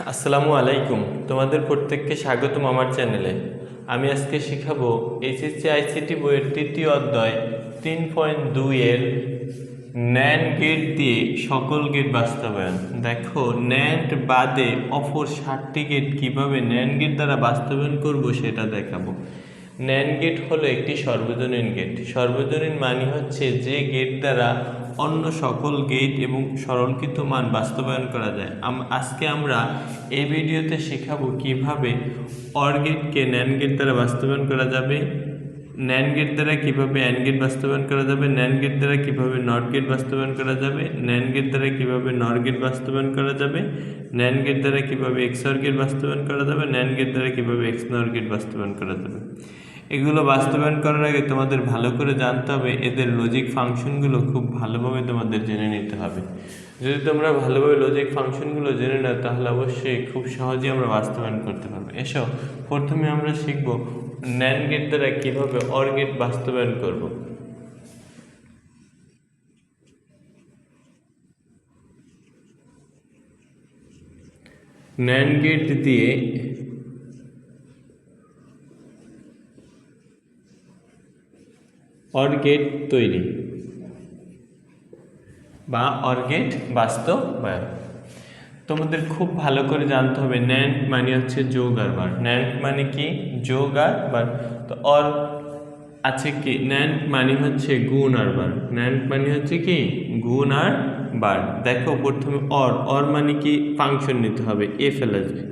আসসালামু আলাইকুম, তোমাদের প্রত্যেককে স্বাগতম আমার চ্যানেলে। আমি আজকে শিখাবো এইচএসসি আইসিটি বইয়ের তৃতীয় অধ্যায় 3.2 এর ন্যান্ড গেট দিয়ে সকল গেট বাস্তবায়ন। দেখো, ন্যান্ড বাদে অপর 7টি গেট কীভাবে ন্যান্ড গেট দ্বারা বাস্তবায়ন করব সেটা দেখাবো। ন্যান্ড গেট হলো একটি সর্বজনীন গেট। সর্বজনীন মানে হচ্ছে যে গেট দ্বারা অন্য সকল গেট এবং সরলীকৃত মান বাস্তবায়ন করা যায়। আজকে আমরা এই ভিডিওতে শেখাবো কিভাবে অর গেটকে ন্যান্ড গেট দ্বারা বাস্তবায়ন করা যাবে, ন্যান্ড গেট দ্বারা কিভাবে অ্যান্ড গেট বাস্তবায়ন করা যাবে, ন্যান্ড গেট দ্বারা কিভাবে নট গেট বাস্তবায়ন করা যাবে, ন্যান্ড গেট দ্বারা কিভাবে নর গেট বাস্তবায়ন করা যাবে, ন্যান্ড গেট দ্বারা কিভাবে এক্সঅর গেট বাস্তবায়ন করা যাবে, ন্যান্ড গেট দ্বারা কিভাবে এক্সনর গেট বাস্তবায়ন করা যাবে। এগুলো বাস্তবায়ন করার আগে তোমাদের ভালো করে জানতে হবে, এদের লজিক ফাংশনগুলো খুব ভালোভাবে তোমাদের জেনে নিতে হবে। যদি তোমরা ভালোভাবে লজিক ফাংশনগুলো জেনে নাও তাহলে অবশ্যই খুব সহজেই আমরা বাস্তবায়ন করতে পারবো। এসো, প্রথমে আমরা শিখব ন্যান্ড গেট দ্বারা কিভাবে অর গেট বাস্তবায়ন করব। ন্যান্ড গেট দিয়ে অর গেট তৈরি বা অর গেট বাস্তবায়ন। তোমাদের খুব ভালো করে জানতে হবে ন্যান্ড মানে হচ্ছে যোগ আর বার। ন্যান্ড মানে কি? যোগ আর বার। তো অর আছে কি? ন্যান্ড মানে হচ্ছে গুণ আর বার। ন্যান্ড মানে হচ্ছে কি? গুণ আর বার। দেখো, প্রথমে অর মানে কি? ফাংশন নিতে হবে, এ ফেলাসবে।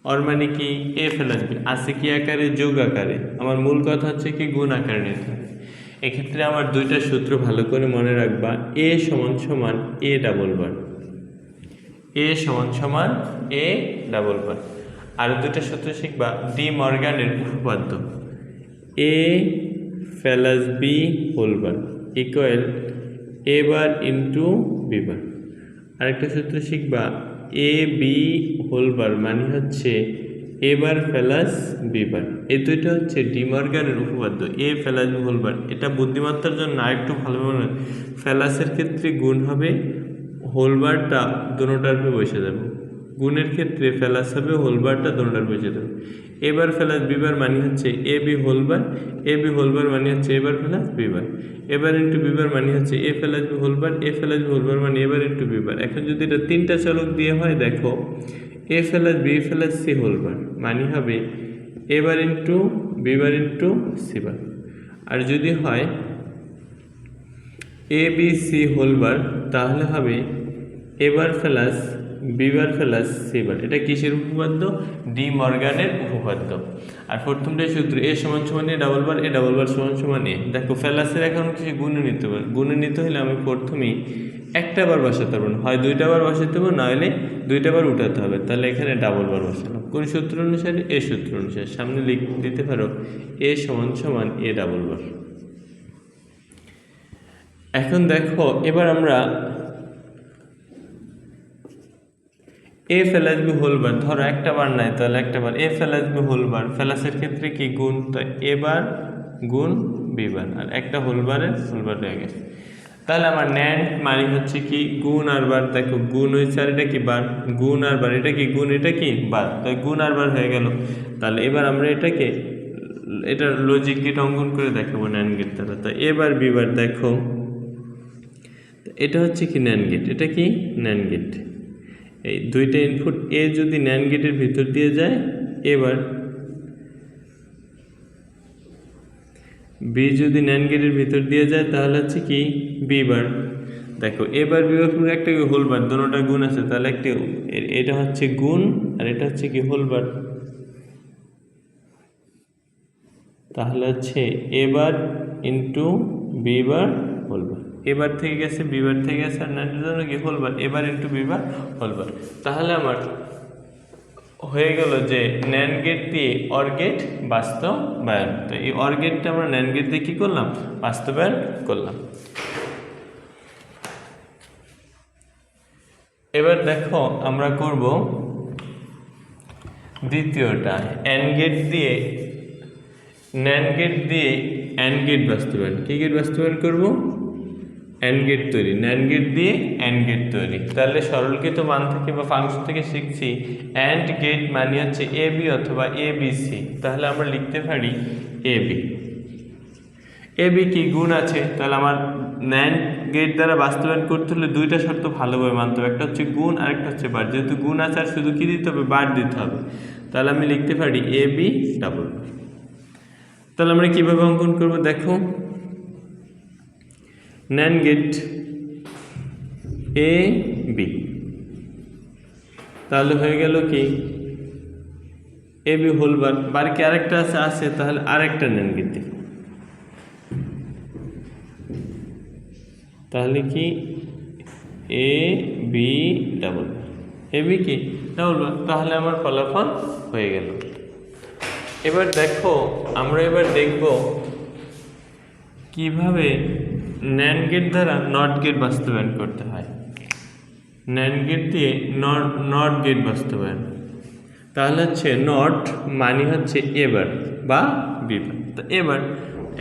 অর মানে কি? এ ফেলাসবে। আছে কি আকারে? যোগ আকারে। আমার মূল কথা হচ্ছে কি? গুণ আকারে নিতে হবে। এক্ষেত্রে আমার দুইটা সূত্র ভালো করে মনে রাখবা। এ সমান সমান এ ডাবল বার, এ সমান সমান এ ডাবল বার। আর দুইটা সূত্র শিখবা। ডি মর্গানের উপপাদ্য, A plus B whole bar equal A bar into B bar. আরেকটা সূত্র শিখবা, এ বি হোল বার মানে হচ্ছে এ বার প্লাস বি বার। এই দুইটা হচ্ছে ডি মর্গানের উপপাদ্য, এ প্লাস বি হোল বার। এটা বুদ্ধিমত্তার জন্য আরেকটু ভালোভাবে, প্লাসের ক্ষেত্রে গুণ হবে, হোল বারটা দোনোটার উপরে বসে যাবে। গুণের ক্ষেত্রে প্লাস হবে, হোল বারটা দোনোটার বসে যাবে। এবার প্লাস বি বার মানে হচ্ছে এ বি হোল বার, এ বি হোল বার মানে হচ্ছে এবার প্লাস বি বার। এবার ইন্টু বি বার মানে হচ্ছে এ প্লাস বি হোল বার, এ প্লাস বি হোল বার মানে এবার ইন্টু বি বার। এখন যদি এটা তিনটা চলক দিয়ে হয়, দেখো A plus B plus C whole bar মানে হবে A bar into B bar into C bar. আর যদি হয় A B C whole bar তাহলে হবে A bar plus B bar plus C bar. এটা কিসের উপপাদ্য? ডি মর্গানের উপপাদ্য। আর প্রথমটাই সূত্র, এ সমান সমান এ ডাবল বার, এ ডাবল বার সমান সমান এ। দেখো, প্লাসের এখন কিছু গুণে নিতে পারে। গুণে নিতে হলে আমি প্রথমেই একটা বার বসাতে পারবো না, হয় দুইটা বার বসাতে হবে, না হলে দুইটা বার উঠাতে হবে। তাহলে এখানে ডাবল বার বসালাম কোন সূত্র অনুসারে? এ সূত্র অনুসারে। সামনে দিতে পারো এ সমান সমান এ ডাবল বার। এখন দেখো, এবার আমরা এ প্লাস বি হোল বার, ধরো একটা বার নাই তাহলে একটা বার, এ প্লাস বি হোল বার, প্লাসের ক্ষেত্রে কি? গুণ। তো এ বার গুণ বি বার, আর একটা হোল বারের হোল বার হয়ে গেছে। তাহলে আমার ন্যান্ড মানে হচ্ছে কি? গুণ আর বার। দেখো, গুণ হয়েছে আর এটা কি? বার। গুণ আর বার, এটা কি? গুণ, এটা কি? বার। তো গুণ আর বার হয়ে গেল। তাহলে এবার আমরা এটাকে, এটার লজিক গেট অঙ্কন করে দেখাবো ন্যান্ড গেট দ্বারা। তো এবার বি বার, দেখো এটা হচ্ছে কি? NAND gate. এটা কি? NAND gate. এই দুইটা ইনপুট এ যদি ন্যান্ড গেটের ভিতর দিয়ে যায়, এবার বি যদি ন্যান্ড গেটের ভিতর দিয়ে যায় তাহলে হচ্ছে কি? B bar. দেখো, এবার বি বার পুরো একটা হোল বার, দুটোটা গুণ আছে, তাহলে একটা, এটা হচ্ছে গুণ আর এটা হচ্ছে কি? Whole bar. তাহলে হচ্ছে এবার into B bar whole bar. এবার থেকে গেছে, বি বার থেকে গেছে, আর ন্যান্ডের জন্য কি? Whole bar. A bar into B bar whole bar. তাহলে আমার হয়ে গেল যে ন্যান্ড গেট দিয়ে অর গেট বাস্তবায়ন। তো এই অর গেটটা আমরা ন্যান্ড গেট দিয়ে কী করলাম? বাস্তবায়ন করলাম। এবার দেখো, আমরা করব দ্বিতীয়টা, অ্যান্ড গেট দিয়ে ন্যান্ড গেট দিয়ে অ্যান্ড গেট বাস্তবায়ন। কী গেট বাস্তবায়ন করব? অ্যান্ড গেট তৈরি, ন্যান্ড গেট দিয়ে অ্যান্ড গেট তৈরি। তাহলে সরলকৃত মান থেকে বা ফাংশন থেকে শিখছি অ্যান্ড গেট মানে হচ্ছে এ বি অথবা এ বি সি। তাহলে আমরা লিখতে পারি এ বি। এ বি কি গুণ আছে, তাহলে আমার ন্যান্ড গেট দ্বারা বাস্তবায়ন করতে হলে দুইটা শর্ত ভালোভাবে মানতে হবে, একটা হচ্ছে গুণ আর একটা হচ্ছে বার। যেহেতু গুণ আছে আর শুধু কি দিতে হবে, বার দিতে হবে। তাহলে আমি লিখতে পারি এ বি ডাবল বার। তাহলে আমরা কিভাবে অঙ্কন করব দেখো, ন্যান্ড গেট এ বি, তাহলে হয়ে গেল কি এ বি হোল বার। বার কি আরেকটা আছে, তাহলে আরেকটা ন্যান্ড গেট দিই, তাহলে কি A B double bar, A B কি ডাবল বার। তাহলে আমার ফলাফল হয়ে গেল। এবার দেখো আমরা এবার দেখব কিভাবে ন্যান্ড গেট দ্বারা নট গেট বাস্তবায়ন করতে হয়। ন্যান্ড গেট দিয়ে নট গেট বাস্তবায়ন, তাহলে হচ্ছে নট মানে হচ্ছে এবার বা বিবার। তো এবার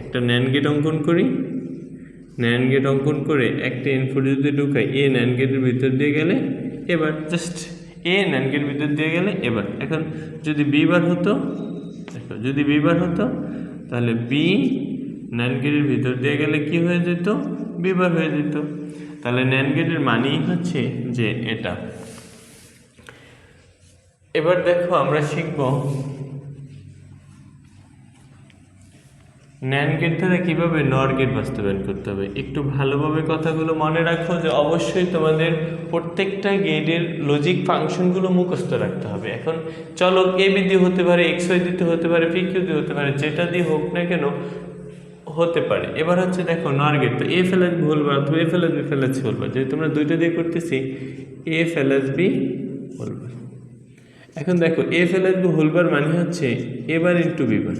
একটা ন্যান্ড গেট অঙ্কন করি, ন্যান্ড গেট অঙ্কন করে একটা ইনপুট যদি ঢুকাই এ ন্যান্ড গেটের ভিতর দিয়ে গেলে এবার, জাস্ট এ ন্যান্ড গেটের ভিতর দিয়ে গেলে এবার। এখন যদি বি বার হতো, দেখো যদি বি বার হতো তাহলে বি ন্যান্ড গেটের ভিতর দিয়ে গেলে কি হয়ে যেত, বি বার হয়ে যেত। তাহলে ন্যান্ড গেটের মানেই হচ্ছে যে এটা। এবার দেখো আমরা শিখব ন্যান্ড গেট দ্বারা কীভাবে নর গেট বাস্তবায়ন করতে হবে। একটু ভালোভাবে কথাগুলো মনে রাখো যে অবশ্যই তোমাদের প্রত্যেকটা গেটের লজিক ফাংশনগুলো মুখস্থ রাখতে হবে। এখন চলো এ বি দিয়ে হতে পারে, এক্স ওয়াই দিতে হতে পারে, পি কিউ দিয়ে হতে পারে, যেটা দিয়ে হোক না কেন হতে পারে। এবার হচ্ছে দেখো নর গেট, তো এ ফেলাস বি হোল বার অথবা এ ফেলাস বি ফেলাস হোল বার, যেহেতু আমরা দুইটা দিয়ে করতেছি এ ফেলাস বি হোল বার। এখন দেখো এ ফেলাস বি হোল বার মানে হচ্ছে এ বার ইন্টু বি বার।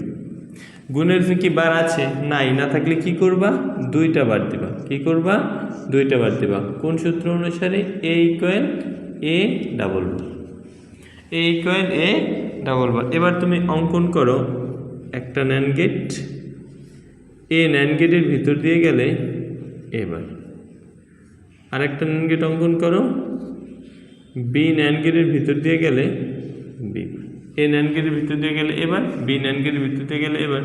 গুণের কি বার আছে, নাই, না থাকলে কি করবা, দুইটা বার দিবা। কি করবা, দুইটা বার দিবা। কোন সূত্র অনুসারে, A equal A double bar, A equal A double bar. এবার তুমি অঙ্কন করো একটা ন্যান্ড গেট, এ ন্যান্ড গেটের ভিতর দিয়ে গেলে এবার, আরেকটা ন্যান্ড গেট অঙ্কন করো, বি ন্যান্ড গেটের ভিতর দিয়ে গেলে বি, এ ন্যান্ড গেটের ভিতর দিয়ে গেলে এবার, বি ন্যান্ড গেটের ভিতর দিয়ে গেলে এবার।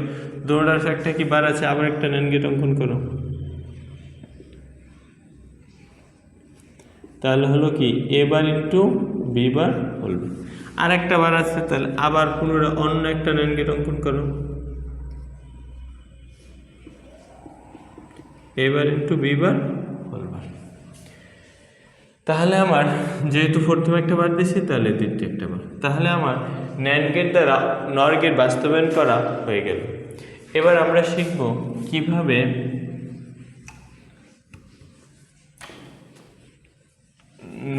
দৌড়ার একটা কি বার আছে, আবার একটা ন্যান্ড গেট অঙ্কন করো, তাহলে হলো কি A bar into B bar whole bar. আর একটা বার আছে, তাহলে আবার পুনরায় অন্য একটা ন্যান্ড গেট অঙ্কন করো, A bar into B bar whole bar. তাহলে আমার যেহেতু প্রথমে একটা বার দিয়েছি তাহলে দ্বিতীয় একটা বার, তাহলে আমার ন্যান্ড গেট দ্বারা নর গেট বাস্তবায়ন করা হয়ে গেল। এবার আমরা শিখব কিভাবে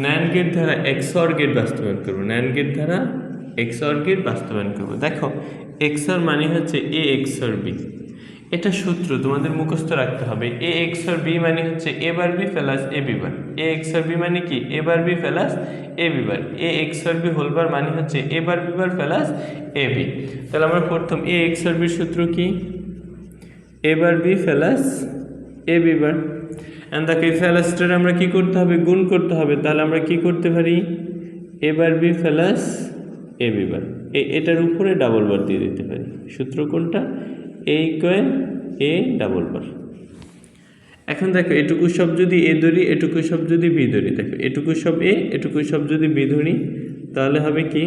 ন্যান্ড গেট দ্বারা এক্সঅর গেট বাস্তবায়ন করব। ন্যান্ড গেট দ্বারা এক্সঅর গেট বাস্তবায়ন করব। দেখো এক্সঅর মানে হচ্ছে এ এক্সঅর বি, এটা সূত্র তোমাদের মুখস্থ রাখতে হবে। এ এক্সঅর বি মানে হচ্ছে A bar B plus A B bar. A XOR B মানে কি, A bar B plus A B bar. A XOR B whole bar মানে হচ্ছে A bar B bar plus A B. তাহলে আমরা প্রথম A XOR বির সূত্র কি, A bar B plus A B bar. And দেখো এই প্লাসটার আমরা কি করতে হবে, গুণ করতে হবে। তাহলে আমরা কি করতে পারি, এ bar B plus A B বার, এটার উপরে ডাবল বার দিয়ে দিতে পারি। সূত্র কোনটা, এ ইকুয়াল এ ডাবল বার। এখন দেখো এটুকু সব যদি এ ধরি, এটুকু সব যদি বি ধরি, দেখো এটুকু সব এ, এটুকু সব যদি বি ধরি, তাহলে হবে কি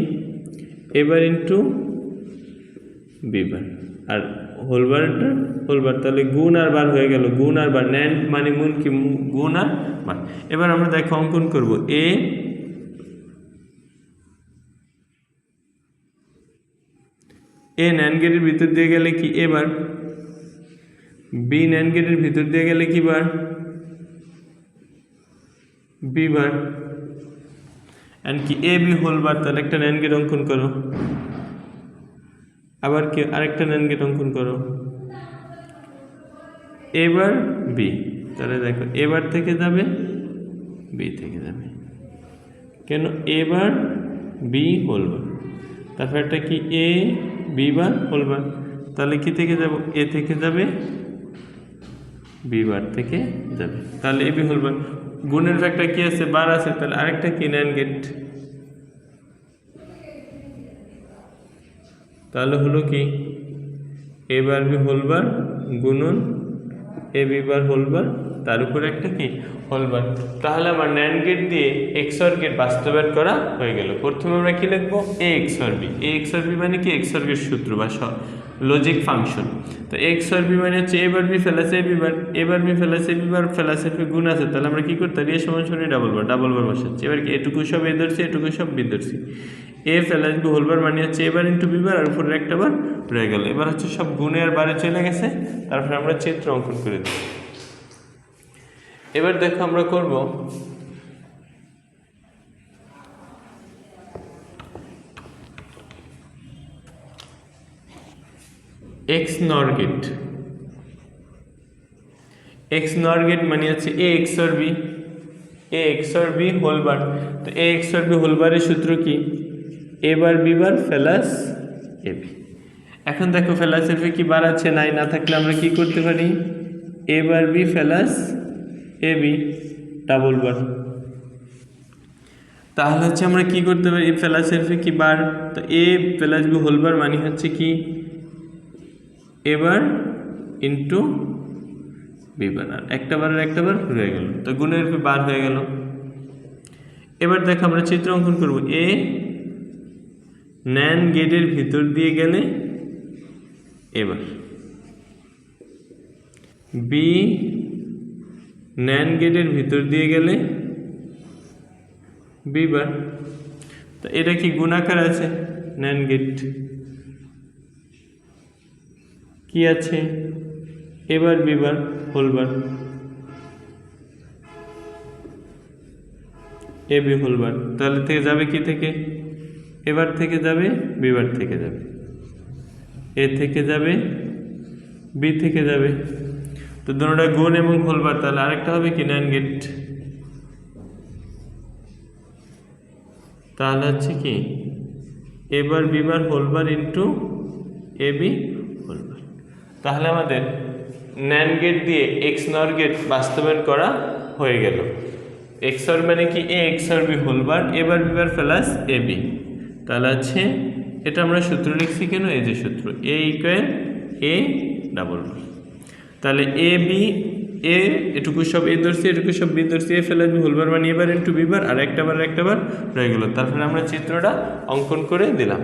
A bar into B bar, R whole বারটা হোল বার। তাহলে গুণ আর বার হয়ে গেল, গুণ আর বার, ন্যান্ড মানে মূল কি, গুণ আর বার। এবার আমরা দেখো অঙ্কন করব, এ ন্যান্ড গেটের ভিতর দিয়ে গেলে কি এ বার, বি ন্যান্ড গেটের ভিতর দিয়ে গেলে কি বার, বি বার, এন্ড কি এ বি হোল বার। তাহলে একটা ন্যান্ড গেট অঙ্কন করো, আবার কি আরেকটা ন্যান্ড গেট অঙ্কন করো, এবার বি। তাহলে দেখো এবার থেকে যাবে বি থেকে যাবে, কেন এবার বি হোল বার, তারপর একটা কি এ বি বার হোল বার। তাহলে কি থেকে যাব, এ থেকে যাবে বি বার থেকে যাবে। তাহলে এবি হোল বার, গুণের ফ্যাক্টর কি আছে, বার আছে, তাহলে আরেকটা কি ন্যান্ড গেট। তাহলে হলো কি এ বার বি হোল বার গুণন এ বি বার হোল বার, তার উপরে একটা কি হোল বার। তাহলে আমার ন্যান্ড গেট দিয়ে এক্সঅর গেট বাস্তবায়ন করা হয়ে গেল। প্রথমে আমরা কি লিখবো, এ এক্সঅর বি। এ এক্সঅর বি মানে কি এক্সঅর গেট সূত্র বা লজিক ফাংশন। তো এক্সঅর বি মানে হচ্ছে A bar B plus A B bar, A bar B plus A B bar plus এ গুণ আছে, তাহলে আমরা কি করতে পারি, এ সমান সমান ডাবল বার বসাচ্ছি। এবার কি এটুকু সব এ ধরছি, এটুকু সব বি ধরছি। এ প্লাস বি হোল বার মানে হচ্ছে এবার ইন্টু বি বার, আর উপরে একটা বার রয়ে গেল। এবার হচ্ছে সব গুণে আর বারে চলে গেছে, তারপরে আমরা চিত্র অঙ্কন করে দিই। এবার দেখো আমরা করব এক্স নর গেট। এক্স নর গেট মানে হচ্ছে এ এক্সর বি, এ এক্সর বি হোল বার। তো এ এক্সর বি হোল বারের সূত্র কি, A bar B bar plus A B. এখন দেখো প্লাসের কি বার আছে, নাই, না থাকলে আমরা কি করতে পারি, এ bar B plus A B double বার। তাহলে হচ্ছে আমরা কি করতে পারি, এ প্লাসের কি বার, তো এ প্লাস বি হোল বার মানে হচ্ছে কি এ বার ইন্টু বি বার, আর একটা বার রয়ে গেল, তো গুণের বার হয়ে গেল। এবার দেখো আমরা চিত্র অঙ্কন করব, এ ন্যান্ড গেটের ভিতর দিয়ে গেলে এবার বি ন্যান্ড গেটের ভিতর দিয়ে গেলে বি বার। তো এটা কি গুণাকার আছে, ন্যান্ড গেট কি আছে, এবার বি বার হোল বার এ বি হোল বার। তাহলে থেকে যাবে কি থেকে, এবার থেকে যাবে বি বার থেকে যাবে, এ থেকে যাবে বি থেকে যাবে, তো দুটোটা গুণ এবং হোল বার। তাহলে আরেকটা হবে কি ন্যান্ড গেট। তাহলে হচ্ছে কি A bar B bar whole bar into A B whole bar. তাহলে আমাদের ন্যান্ড গেট দিয়ে এক্স নর গেট বাস্তবায়ন করা হয়ে গেল। এক্সর মানে কি A XOR B whole bar, A bar B bar plus A B. তাহলে আছে এটা আমরা সূত্র লিখছি কেন, এই যে সূত্র এ ইকুয়াল এ ডাবল বার। তাহলে এ বি এ এটুকু সব এ ধরছি, এটুকু সব বি ধরছি, এ প্লাস বি হোল বার মানে এবার ইন্টু বি বার, আর একটা বার রয়ে গেল। তারপরে আমরা চিত্রটা অঙ্কন করে দিলাম।